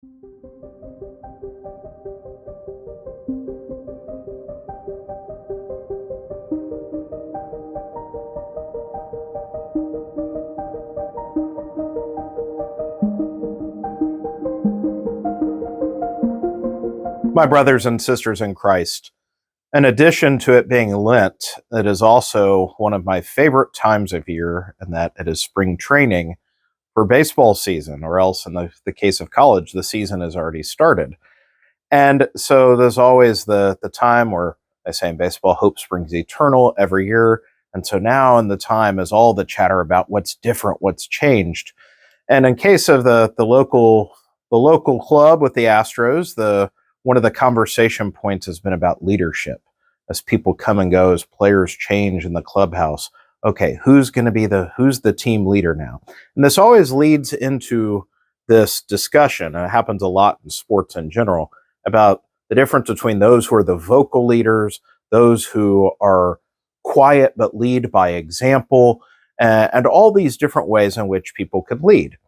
My brothers and sisters in Christ, in addition to it being Lent, it is also one of my favorite times of year, in that it is spring training for baseball season, or else in the case of college, the season has already started. And so there's always the time where they say in baseball, hope springs eternal every year. And so now in the time is all the chatter about what's different, what's changed. And in case of the local club with the Astros, one of the conversation points has been about leadership. As people come and go, as players change in the clubhouse, okay, who's the team leader now? And this always leads into this discussion, and it happens a lot in sports in general, about the difference between those who are the vocal leaders, those who are quiet but lead by example, and all these different ways in which people could lead.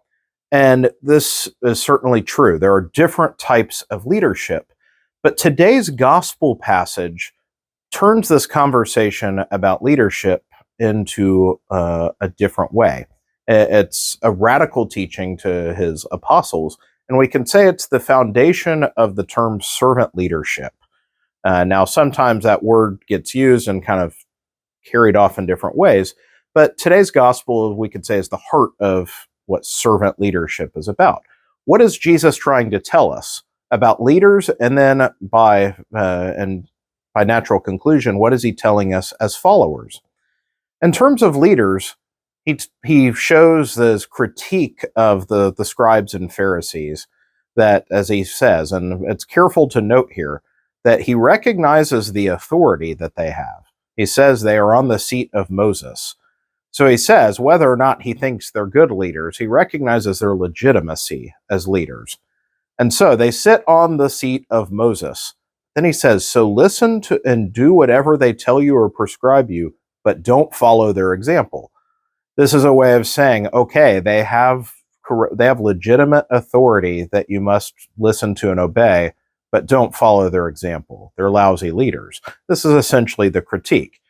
And this is certainly true. There are different types of leadership. But today's gospel passage turns this conversation about leadership into a different way. It's a radical teaching to his apostles, and we can say it's the foundation of the term servant leadership. Now, sometimes that word gets used and kind of carried off in different ways, but today's gospel, we could say, is the heart of what servant leadership is about. What is Jesus trying to tell us about leaders? And then by natural conclusion, what is he telling us as followers? In terms of leaders, he shows this critique of the scribes and Pharisees that, as he says, and it's careful to note here, that he recognizes the authority that they have. He says they are on the seat of Moses. So he says, whether or not he thinks they're good leaders, he recognizes their legitimacy as leaders. And so they sit on the seat of Moses. Then he says, so listen to and do whatever they tell you or prescribe you, but don't follow their example. This is a way of saying, okay, they have legitimate authority that you must listen to and obey, but don't follow their example. They're lousy leaders. This is essentially the critique.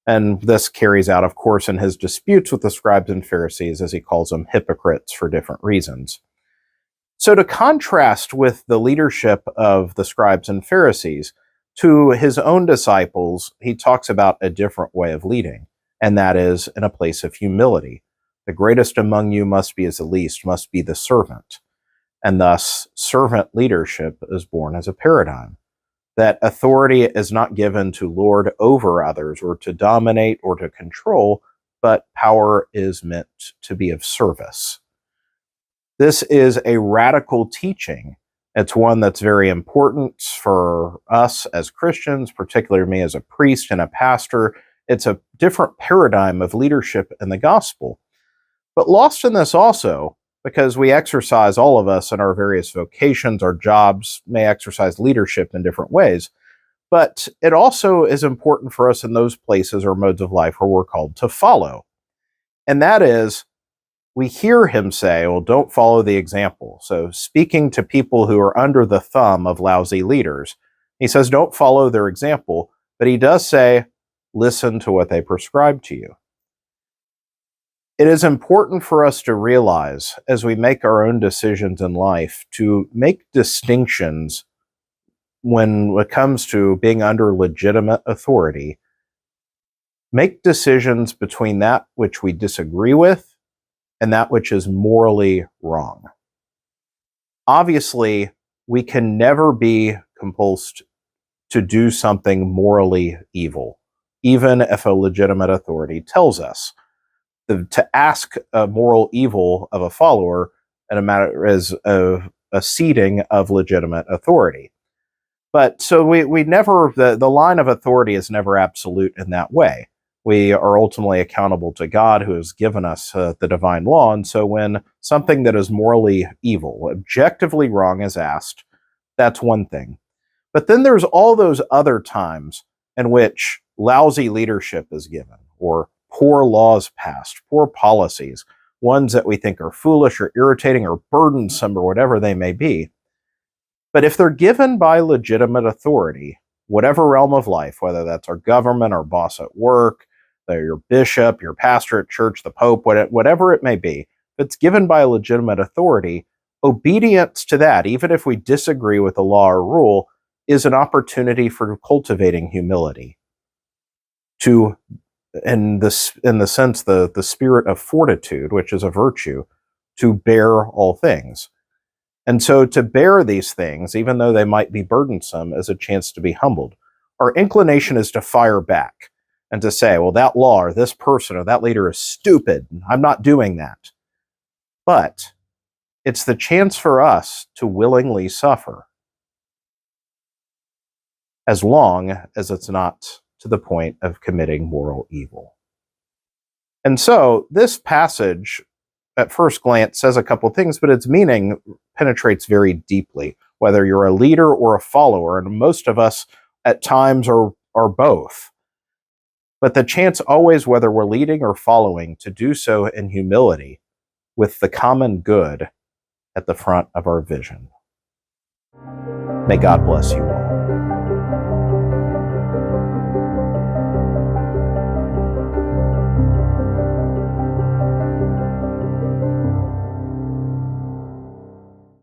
And this carries out, of course, in his disputes with the scribes and Pharisees, as he calls them hypocrites for different reasons. So to contrast with the leadership of the scribes and Pharisees, to his own disciples, he talks about a different way of leading, and that is in a place of humility. The greatest among you must be as the least, must be the servant. And thus, servant leadership is born as a paradigm. That authority is not given to lord over others or to dominate or to control, but power is meant to be of service. This is a radical teaching. It's one that's very important for us as Christians, particularly me as a priest and a pastor. It's a different paradigm of leadership in the gospel. But lost in this also, because we exercise, all of us in our various vocations, our jobs may exercise leadership in different ways. But it also is important for us in those places or modes of life where we're called to follow. And that is, we hear him say, well, don't follow the example. So speaking to people who are under the thumb of lousy leaders, he says, don't follow their example. But he does say, listen to what they prescribe to you. It is important for us to realize, as we make our own decisions in life, to make distinctions when it comes to being under legitimate authority. Make decisions between that which we disagree with and that which is morally wrong. Obviously, we can never be compelled to do something morally evil, even if a legitimate authority tells us. To ask a moral evil of a follower in a matter is a ceding of legitimate authority. But so we never, the line of authority is never absolute in that way. We are ultimately accountable to God, who has given us the divine law. And so when something that is morally evil, objectively wrong, is asked, that's one thing. But then there's all those other times in which lousy leadership is given, or poor laws passed, poor policies, ones that we think are foolish or irritating or burdensome or whatever they may be. But if they're given by legitimate authority, whatever realm of life, whether that's our government, our boss at work, your bishop, your pastor at church, the pope, whatever it may be, if it's given by a legitimate authority, obedience to that, even if we disagree with the law or rule, is an opportunity for cultivating humility. To, in the sense, the spirit of fortitude, which is a virtue, to bear all things. And so to bear these things, even though they might be burdensome, is a chance to be humbled. Our inclination is to fire back and to say, well, that law or this person or that leader is stupid. I'm not doing that. But it's the chance for us to willingly suffer, as long as it's not to the point of committing moral evil. And so this passage, at first glance, says a couple things, but its meaning penetrates very deeply, whether you're a leader or a follower, and most of us at times are both. But the chance always, whether we're leading or following, to do so in humility, with the common good at the front of our vision. May God bless you all.